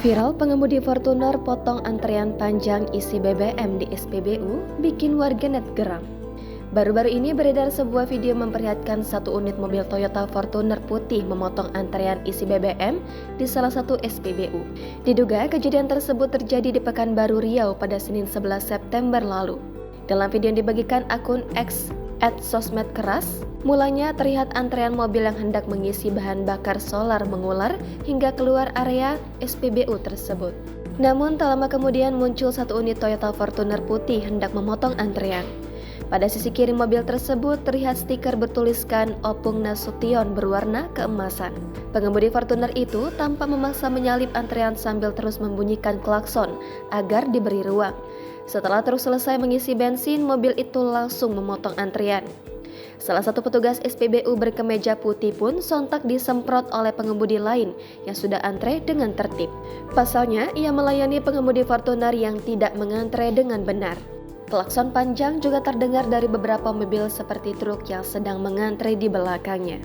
Viral pengemudi Fortuner potong antrean panjang isi BBM di SPBU bikin warganet geram. Baru-baru ini beredar sebuah video memperlihatkan satu unit mobil Toyota Fortuner putih memotong antrean isi BBM di salah satu SPBU. Diduga kejadian tersebut terjadi di Pekanbaru Riau pada Senin 11 September lalu. Dalam video yang dibagikan akun X @sosmedkeras, mulanya terlihat antrean mobil yang hendak mengisi bahan bakar solar mengular hingga keluar area SPBU tersebut. Namun tak lama kemudian muncul satu unit Toyota Fortuner putih hendak memotong antrean. Pada sisi kiri mobil tersebut terlihat stiker bertuliskan Opung Nasution berwarna keemasan. Pengemudi Fortuner itu tampak memaksa menyalip antrean sambil terus membunyikan klakson agar diberi ruang. Setelah terus selesai mengisi bensin, mobil itu langsung memotong antrian. Salah satu petugas SPBU berkemeja putih pun sontak disemprot oleh pengemudi lain yang sudah antre dengan tertib. Pasalnya, ia melayani pengemudi Fortuner yang tidak mengantre dengan benar. Klakson panjang juga terdengar dari beberapa mobil seperti truk yang sedang mengantre di belakangnya.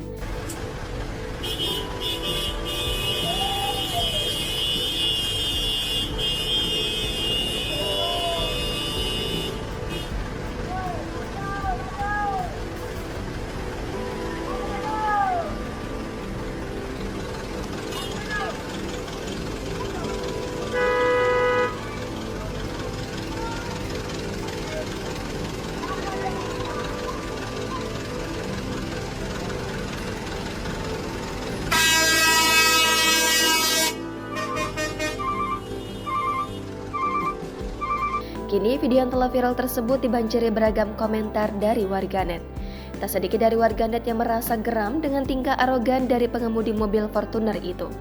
Kini video yang telah viral tersebut dibanjiri beragam komentar dari warganet. Tak sedikit dari warganet yang merasa geram dengan tingkah arogan dari pengemudi mobil Fortuner itu.